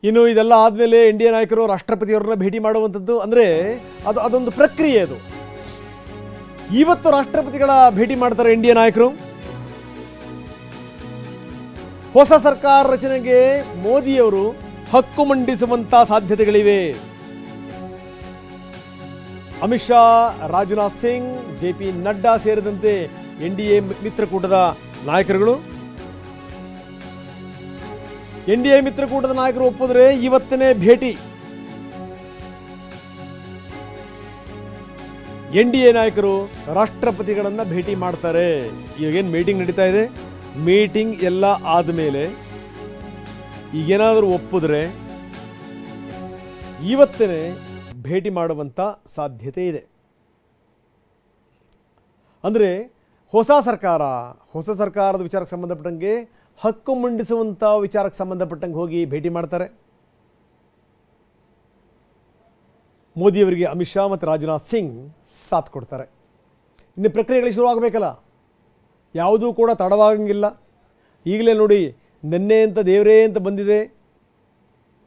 ಇನ್ನು ಇದೆಲ್ಲ ಆದಮೇಲೆ ಇಂಡಿಯಾ ನಾಯಕರು ರಾಷ್ಟ್ರಪತಿಯವರನ್ನ ಭೇಟಿ ಮಾಡುವಂಥದ್ದು ಅಂದರೆ ಅದೊಂದು ಪ್ರಕ್ರಿಯೆ. ಅದು ಇವತ್ತು ರಾಷ್ಟ್ರಪತಿಗಳ ಭೇಟಿ ಮಾಡ್ತಾರೆ ಇಂಡಿಯಾ ನಾಯಕರು. ಹೊಸ ಸರ್ಕಾರ ರಚನೆಗೆ ಮೋದಿಯವರು ಹಕ್ಕು ಮಂಡಿಸುವಂತ ಸಾಧ್ಯತೆಗಳಿವೆ. ಅಮಿತ್ ಶಾ, ರಾಜನಾಥ್ ಸಿಂಗ್, ಜೆ.ಪಿ. ನಡ್ಡಾ ಸೇರಿದಂತೆ ಎನ್ಡಿಎ ಮಿತ್ರಕೂಟದ ನಾಯಕರುಗಳು. ಎನ್ಡಿಎ ಮಿತ್ರಕೂಟದ ನಾಯಕರು ಒಪ್ಪಿದ್ರೆ ಇವತ್ತನೇ ಭೇಟಿ. ಎನ್ಡಿಎ ನಾಯಕರು ರಾಷ್ಟ್ರಪತಿಗಳನ್ನ ಭೇಟಿ ಮಾಡ್ತಾರೆ. ಈಗೇನು ಮೀಟಿಂಗ್ ನಡೀತಾ ಇದೆ, ಮೀಟಿಂಗ್ ಎಲ್ಲ ಆದಮೇಲೆ ಈಗೇನಾದರೂ ಒಪ್ಪಿದ್ರೆ ಇವತ್ತನೇ ಭೇಟಿ ಮಾಡುವಂಥ ಸಾಧ್ಯತೆ ಇದೆ. ಅಂದರೆ ಹೊಸ ಸರ್ಕಾರದ ವಿಚಾರಕ್ಕೆ ಸಂಬಂಧಪಟ್ಟಂಗೆ, ಹಕ್ಕು ಮಂಡಿಸುವಂಥ ವಿಚಾರಕ್ಕೆ ಸಂಬಂಧಪಟ್ಟಂಗೆ ಹೋಗಿ ಭೇಟಿ ಮಾಡ್ತಾರೆ. ಮೋದಿಯವರಿಗೆ ಅಮಿತ್ ಶಾ ಮತ್ತು ರಾಜನಾಥ್ ಸಿಂಗ್ ಸಾಥ್ ಕೊಡ್ತಾರೆ. ಇನ್ನು ಪ್ರಕ್ರಿಯೆಗಳಿಗೆ ಶುರು ಆಗಬೇಕಲ್ಲ, ಯಾವುದೂ ಕೂಡ ತಡವಾಗಂಗಿಲ್ಲ. ಈಗಲೇ ನೋಡಿ, ನಿನ್ನೆ ಅಂತ ದೇವರೇ ಅಂತ ಬಂದಿದೆ,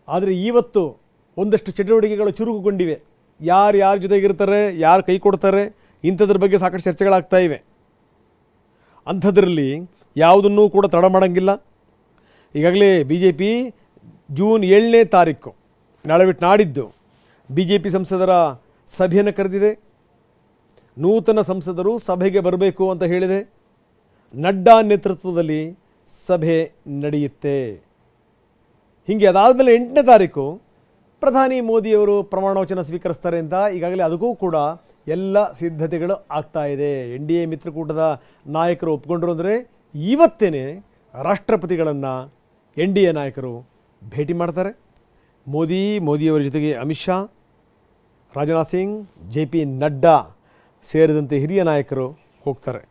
ಆದರೆ ಇವತ್ತು ಒಂದಷ್ಟು ಚಟುವಟಿಕೆಗಳು ಚುರುಕುಗೊಂಡಿವೆ. ಯಾರ ಜೊತೆಗಿರ್ತಾರೆ, ಯಾರು ಕೈ ಕೊಡ್ತಾರೆ, ಇಂಥದ್ರ ಬಗ್ಗೆ ಸಾಕಷ್ಟು ಚರ್ಚೆಗಳಾಗ್ತಾ ಇವೆ. ಅಂಥದ್ರಲ್ಲಿ ಯಾವುದನ್ನೂ ಕೂಡ ತಡ ಮಾಡೋಂಗಿಲ್ಲ. ಈಗಾಗಲೇ BJP ಜೂನ್ 7ನೇ ತಾರೀಕು, ನಾಳೆ ಬಿಟ್ಟು ನಾಡಿದ್ದು BJP ಸಂಸದರ ಸಭೆಯನ್ನು ಕರೆದಿದೆ. ನೂತನ ಸಂಸದರು ಸಭೆಗೆ ಬರಬೇಕು ಅಂತ ಹೇಳಿದೆ. ನಡ್ಡಾ ನೇತೃತ್ವದಲ್ಲಿ ಸಭೆ ನಡೆಯುತ್ತೆ. ಹೀಗೆ ಅದಾದಮೇಲೆ 8ನೇ ತಾರೀಕು ಪ್ರಧಾನಿ ಮೋದಿಯವರು ಪ್ರಮಾಣವಚನ ಸ್ವೀಕರಿಸ್ತಾರೆ ಅಂತ ಈಗಾಗಲೇ ಅದಕ್ಕೂ ಕೂಡ ಎಲ್ಲ ಸಿದ್ಧತೆಗಳು ಆಗ್ತಾ ಇದೆ. NDA ಮಿತ್ರಕೂಟದ ನಾಯಕರು ಒಪ್ಕೊಂಡ್ರು ಅಂದರೆ ಇವತ್ತೇ ರಾಷ್ಟ್ರಪತಿಗಳನ್ನು NDA ನಾಯಕರು ಭೇಟಿ ಮಾಡ್ತಾರೆ. ಮೋದಿಯವರ ಜೊತೆಗೆ ಅಮಿತ್ ಶಾ, ರಾಜನಾಥ್ ಸಿಂಗ್, JP ನಡ್ಡಾ ಸೇರಿದಂತೆ ಹಿರಿಯ ನಾಯಕರು ಹೋಗ್ತಾರೆ.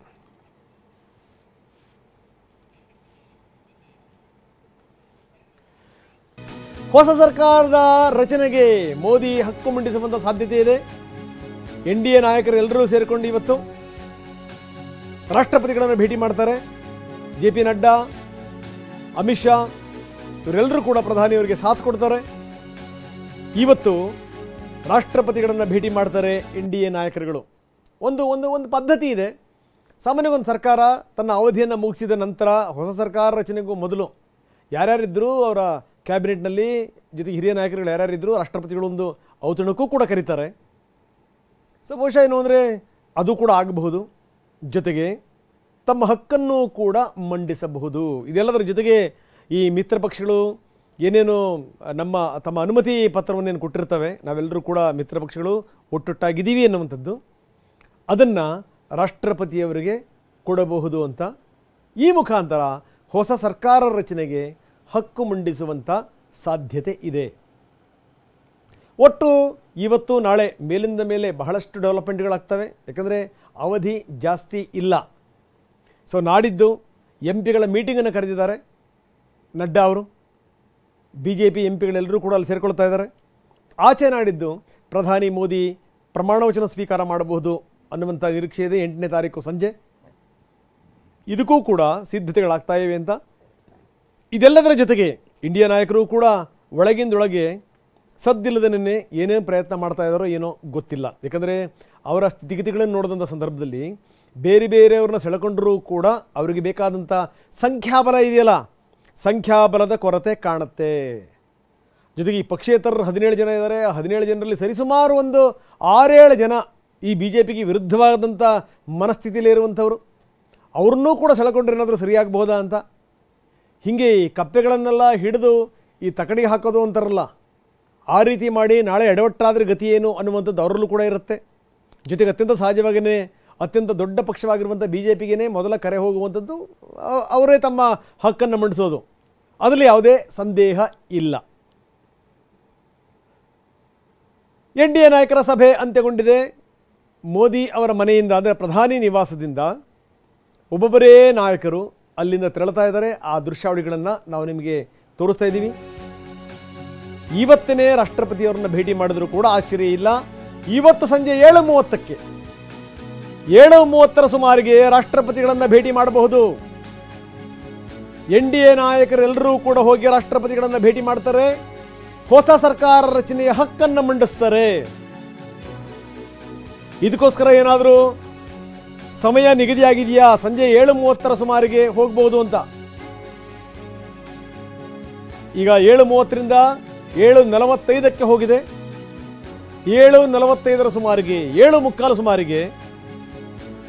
ಹೊಸ ಸರ್ಕಾರದ ರಚನೆಗೆ ಮೋದಿ ಹಕ್ಕು ಮಂಡಿಸುವಂಥ ಸಾಧ್ಯತೆ ಇದೆ. NDA ನಾಯಕರು ಎಲ್ಲರೂ ಸೇರಿಕೊಂಡು ಇವತ್ತು ರಾಷ್ಟ್ರಪತಿಗಳನ್ನು ಭೇಟಿ ಮಾಡ್ತಾರೆ. JP ನಡ್ಡಾ, ಅಮಿತ್ ಶಾ ಇವರೆಲ್ಲರೂ ಕೂಡ ಪ್ರಧಾನಿಯವರಿಗೆ ಸಾಥ್ ಕೊಡ್ತಾರೆ. ಇವತ್ತು ರಾಷ್ಟ್ರಪತಿಗಳನ್ನು ಭೇಟಿ ಮಾಡ್ತಾರೆ NDA ನಾಯಕರುಗಳು. ಒಂದು ಪದ್ಧತಿ ಇದೆ. ಸಾಮಾನ್ಯವಾಗಿ ಒಂದು ಸರ್ಕಾರ ತನ್ನ ಅವಧಿಯನ್ನು ಮುಗಿಸಿದ ನಂತರ ಹೊಸ ಸರ್ಕಾರ ರಚನೆಗೂ ಮೊದಲು ಯಾರ್ಯಾರಿದ್ದರೂ ಅವರ ಕ್ಯಾಬಿನೆಟ್ನಲ್ಲಿ ಜೊತೆಗೆ ಹಿರಿಯ ನಾಯಕರುಗಳು ಯಾರ್ಯಾರಿದ್ದರೂ ರಾಷ್ಟ್ರಪತಿಗಳು ಒಂದು ಔತಣಕ್ಕೂ ಕೂಡ ಕರೀತಾರೆ. ಸೊ ಬಹುಶಃ ಏನು ಅಂದರೆ ಅದು ಕೂಡ ಆಗಬಹುದು. ಜೊತೆಗೆ ತಮ್ಮ ಹಕ್ಕನ್ನು ಕೂಡ ಮಂಡಿಸಬಹುದು. ಇದೆಲ್ಲದರ ಜೊತೆಗೆ ಈ ಮಿತ್ರ ಪಕ್ಷಗಳು ಏನೇನು ತಮ್ಮ ಅನುಮತಿ ಪತ್ರವನ್ನೇನು ಕೊಟ್ಟಿರ್ತವೆ, ನಾವೆಲ್ಲರೂ ಕೂಡ ಮಿತ್ರ ಪಕ್ಷಗಳು ಒಟ್ಟೊಟ್ಟಾಗಿದ್ದೀವಿ ಅನ್ನುವಂಥದ್ದು, ಅದನ್ನು ರಾಷ್ಟ್ರಪತಿಯವರಿಗೆ ಕೊಡಬಹುದು ಅಂತ ಈ ಮುಖಾಂತರ ಹೊಸ ಸರ್ಕಾರ ರಚನೆಗೆ ಹಕ್ಕು ಮಂಡಿಸುವಂಥ ಸಾಧ್ಯತೆ ಇದೆ. ಒಟ್ಟು ಇವತ್ತು ನಾಳೆ ಮೇಲಿಂದ ಮೇಲೆ ಬಹಳಷ್ಟು ಡೆವಲಪ್ಮೆಂಟ್ಗಳಾಗ್ತವೆ. ಯಾಕಂದರೆ ಅವಧಿ ಜಾಸ್ತಿ ಇಲ್ಲ. ಸೊ ನಾಡಿದ್ದು MP ಗಳ ಮೀಟಿಂಗನ್ನು ಕರೆದಿದ್ದಾರೆ ನಡ್ಡಾ ಅವರು. BJP MP ಗಳೆಲ್ಲರೂ ಕೂಡ ಅಲ್ಲಿ ಸೇರಿಕೊಳ್ತಾ ಇದ್ದಾರೆ. ಆಚೆ ನಾಡಿದ್ದು ಪ್ರಧಾನಿ ಮೋದಿ ಪ್ರಮಾಣವಚನ ಸ್ವೀಕಾರ ಮಾಡಬಹುದು ಅನ್ನುವಂಥ ನಿರೀಕ್ಷೆ ಇದೆ 8ನೇ ತಾರೀಕು ಸಂಜೆ. ಇದಕ್ಕೂ ಕೂಡ ಸಿದ್ಧತೆಗಳಾಗ್ತಾ ಇವೆ ಅಂತ. ಇದೆಲ್ಲದರ ಜೊತೆಗೆ ಇಂಡಿಯಾ ನಾಯಕರು ಕೂಡ ಒಳಗಿಂದೊಳಗೆ ಸದ್ದಿಲ್ಲದ ನಿನ್ನೆ ಏನೇನು ಪ್ರಯತ್ನ ಮಾಡ್ತಾ ಇದ್ದಾರೋ ಏನೋ ಗೊತ್ತಿಲ್ಲ. ಯಾಕಂದರೆ ಅವರ ಸ್ಥಿತಿಗತಿಗಳನ್ನು ನೋಡಿದಂಥ ಸಂದರ್ಭದಲ್ಲಿ ಬೇರೆಯವ್ರನ್ನ ಸೆಳೆಕೊಂಡರೂ ಕೂಡ ಅವರಿಗೆ ಬೇಕಾದಂಥ ಸಂಖ್ಯಾಬಲ ಇದೆಯಲ್ಲ, ಸಂಖ್ಯಾಬಲದ ಕೊರತೆ ಕಾಣುತ್ತೆ. ಜೊತೆಗೆ ಈ ಪಕ್ಷೇತರರು 17 ಜನ ಇದ್ದಾರೆ. 17 ಜನರಲ್ಲಿ ಸರಿಸುಮಾರು ಒಂದು 6-7 ಜನ ಈ BJPಗೆ ವಿರುದ್ಧವಾದಂಥ ಮನಸ್ಥಿತಿಯಲ್ಲಿ ಇರುವಂಥವ್ರು. ಅವ್ರನ್ನೂ ಕೂಡ ಸೆಳೆಕೊಂಡ್ರೆ ಏನಾದರೂ ಸರಿಯಾಗಬಹುದಾ ಅಂತ. ಹೀಗೆ ಈ ಕಪ್ಪೆಗಳನ್ನೆಲ್ಲ ಹಿಡಿದು ಈ ತಕಡಿಗೆ ಹಾಕೋದು ಅಂತಾರಲ್ಲ, ಆ ರೀತಿ ಮಾಡಿ ನಾಳೆ ಎಡವಟ್ಟಾದರೆ ಗತಿ ಏನು ಅನ್ನುವಂಥದ್ದು ಅವರಲ್ಲೂ ಕೂಡ ಇರುತ್ತೆ. ಜೊತೆಗೆ ಅತ್ಯಂತ ಸಹಜವಾಗಿಯೇ ಅತ್ಯಂತ ದೊಡ್ಡ ಪಕ್ಷವಾಗಿರುವಂಥ BJPಗೆ ಮೊದಲ ಕರೆ ಹೋಗುವಂಥದ್ದು ಅವರೇ ತಮ್ಮ ಹಕ್ಕನ್ನು ಮಂಡಿಸೋದು, ಅದರಲ್ಲಿ ಯಾವುದೇ ಸಂದೇಹ ಇಲ್ಲ. NDA ನಾಯಕರ ಸಭೆ ಅಂತ್ಯಗೊಂಡಿದೆ. ಮೋದಿ ಅವರ ಮನೆಯಿಂದ ಅಂದರೆ ಪ್ರಧಾನಿ ನಿವಾಸದಿಂದ ಒಬ್ಬೊಬ್ಬರೇ ನಾಯಕರು ಅಲ್ಲಿಂದ ತೆರಳುತ್ತಾ ಇದ್ದಾರೆ. ಆ ದೃಶ್ಯಾವಳಿಗಳನ್ನು ನಾವು ನಿಮಗೆ ತೋರಿಸ್ತಾ ಇದ್ದೀವಿ. ಇವತ್ತೇ ರಾಷ್ಟ್ರಪತಿಯವರನ್ನ ಭೇಟಿ ಮಾಡಿದರೂ ಕೂಡ ಆಶ್ಚರ್ಯ ಇಲ್ಲ. ಇವತ್ತು ಸಂಜೆ 7:30ಕ್ಕೆ 7:30 ಸುಮಾರಿಗೆ ರಾಷ್ಟ್ರಪತಿಗಳನ್ನು ಭೇಟಿ ಮಾಡಬಹುದು. NDA ನಾಯಕರೆಲ್ಲರೂ ಕೂಡ ಹೋಗಿ ರಾಷ್ಟ್ರಪತಿಗಳನ್ನು ಭೇಟಿ ಮಾಡ್ತಾರೆ. ಹೊಸ ಸರ್ಕಾರ ರಚನೆಯ ಹಕ್ಕನ್ನು ಮಂಡಿಸ್ತಾರೆ. ಇದಕ್ಕೋಸ್ಕರ ಏನಾದರೂ ಸಮಯ ನಿಗದಿಯಾಗಿದೆಯಾ? ಸಂಜೆ 7:30 ಸುಮಾರಿಗೆ ಹೋಗ್ಬೋದು ಅಂತ. ಈಗ 7:30ರಿಂದ 7:45ಕ್ಕೆ ಹೋಗಿದೆ. 7:45 ಸುಮಾರಿಗೆ 7:45 ಸುಮಾರಿಗೆ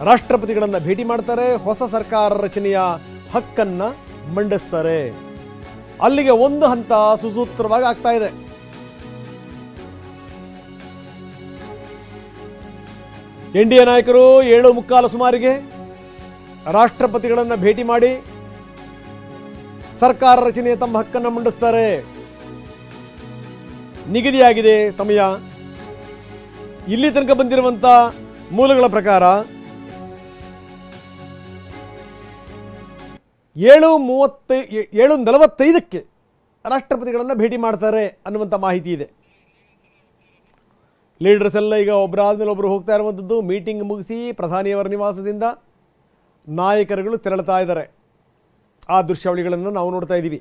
ರಾಷ್ಟ್ರಪತಿಗಳನ್ನು ಭೇಟಿ ಮಾಡ್ತಾರೆ. ಹೊಸ ಸರ್ಕಾರ ರಚನೆಯ ಹಕ್ಕನ್ನು ಮಂಡಿಸ್ತಾರೆ. ಅಲ್ಲಿಗೆ ಒಂದು ಹಂತ ಸುಸೂತ್ರವಾಗಿ ಆಗ್ತಾ ಇದೆ. ಎನ್ಡಿಎ ನಾಯಕರು 7:45 ಸುಮಾರಿಗೆ ರಾಷ್ಟ್ರಪತಿಗಳನ್ನು ಭೇಟಿ ಮಾಡಿ ಸರ್ಕಾರ ರಚನೆಯ ತಮ್ಮ ಹಕ್ಕನ್ನು ಮಂಡಿಸ್ತಾರೆ. ನಿಗದಿಯಾಗಿದೆ ಸಮಯ. ಇಲ್ಲಿ ತನಕ ಬಂದಿರುವಂಥ ಮೂಲಗಳ ಪ್ರಕಾರ 7:45ಕ್ಕೆ ರಾಷ್ಟ್ರಪತಿಗಳನ್ನು ಭೇಟಿ ಮಾಡ್ತಾರೆ ಅನ್ನುವಂಥ ಮಾಹಿತಿ ಇದೆ. ಲೀಡರ್ಸ್ ಎಲ್ಲ ಈಗ ಒಬ್ಬರಾದ್ಮೇಲೆ ಒಬ್ಬರು ಹೋಗ್ತಾ ಇರುವಂಥದ್ದು. ಮೀಟಿಂಗ್ ಮುಗಿಸಿ ಪ್ರಧಾನಿಯವರ ನಿವಾಸದಿಂದ ನಾಯಕರುಗಳು ತೆರಳುತ್ತಾ ಇದ್ದಾರೆ. ಆ ದೃಶ್ಯಾವಳಿಗಳನ್ನು ನಾವು ನೋಡ್ತಾ ಇದ್ದೀವಿ.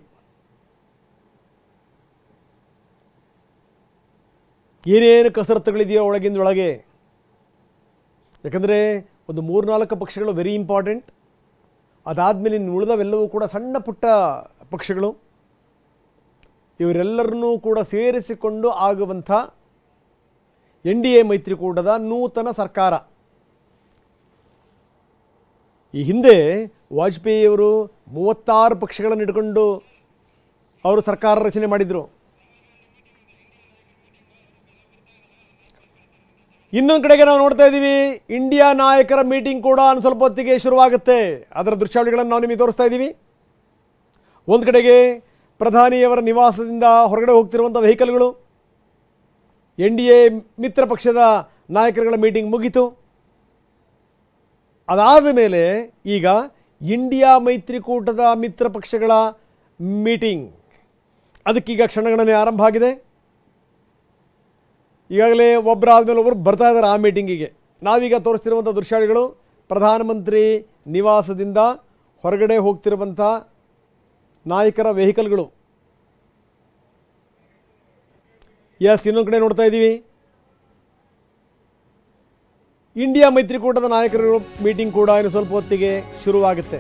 ಏನೇನು ಕಸರತ್ತುಗಳಿದೆಯೋ ಒಳಗಿಂದೊಳಗೆ. ಯಾಕಂದರೆ ಒಂದು 3-4 ಪಕ್ಷಗಳು ವೆರಿ ಇಂಪಾರ್ಟೆಂಟ್. ಅದಾದಮೇಲೆ ಇನ್ನು ಉಳಿದವೆಲ್ಲವೂ ಕೂಡ ಸಣ್ಣ ಪುಟ್ಟ ಪಕ್ಷಗಳು. ಇವರೆಲ್ಲರನ್ನೂ ಕೂಡ ಸೇರಿಸಿಕೊಂಡು ಆಗುವಂಥ ಎನ್ಡಿಎ ಮೈತ್ರಿಕೂಟದ ನೂತನ ಸರ್ಕಾರ. ಈ ಹಿಂದೆ ವಾಜಪೇಯಿಯವರು 36 ಪಕ್ಷಗಳನ್ನು ಇಟ್ಕೊಂಡು ಅವರು ಸರ್ಕಾರ ರಚನೆ ಮಾಡಿದರು. ಇನ್ನೊಂದು ಕಡೆಗೆ ನಾವು ನೋಡ್ತಾ ಇದ್ದೀವಿ, ಇಂಡಿಯಾ ನಾಯಕರ ಮೀಟಿಂಗ್ ಕೂಡ ಸ್ವಲ್ಪ ಹೊತ್ತಿಗೆ ಶುರುವಾಗುತ್ತೆ. ಅದರ ದೃಶ್ಯಾವಳಿಗಳನ್ನು ನಾವು ನಿಮಗೆ ತೋರಿಸ್ತಾ ಇದ್ದೀವಿ. ಒಂದು ಕಡೆಗೆ ಪ್ರಧಾನಿಯವರ ನಿವಾಸದಿಂದ ಹೊರಗಡೆ ಹೋಗ್ತಿರುವಂಥ ವೆಹಿಕಲ್ಗಳು. ಎನ್ಡಿಎ ಮಿತ್ರ ಪಕ್ಷದ ನಾಯಕರುಗಳ ಮೀಟಿಂಗ್ ಮುಗಿತು. ಅದಾದ ಮೇಲೆ ಈಗ ಇಂಡಿಯಾ ಮೈತ್ರಿಕೂಟದ ಮಿತ್ರ ಪಕ್ಷಗಳ ಮೀಟಿಂಗ್, ಅದಕ್ಕೀಗ ಕ್ಷಣಗಣನೆ ಆರಂಭ ಆಗಿದೆ. ಈಗಾಗಲೇ ಒಬ್ಬರಾದ್ಮೇಲೆ ಒಬ್ಬರು ಬರ್ತಾ ಇದ್ದಾರೆ ಆ ಮೀಟಿಂಗಿಗೆ. ನಾವೀಗ ತೋರಿಸ್ತಿರುವಂಥ ದೃಶ್ಯಾವಳಿಗಳು ಪ್ರಧಾನಮಂತ್ರಿ ನಿವಾಸದಿಂದ ಹೊರಗಡೆ ಹೋಗ್ತಿರುವಂಥ ನಾಯಕರ ವೆಹಿಕಲ್ಗಳು. ಇನ್ನೊಂದು ಕಡೆ ನೋಡ್ತಾ ಇದ್ದೀವಿ, ಇಂಡಿಯಾ ಮೈತ್ರಿಕೂಟದ ನಾಯಕರುಗಳ ಮೀಟಿಂಗ್ ಕೂಡ ಇನ್ನು ಸ್ವಲ್ಪ ಹೊತ್ತಿಗೆ ಶುರುವಾಗುತ್ತೆ.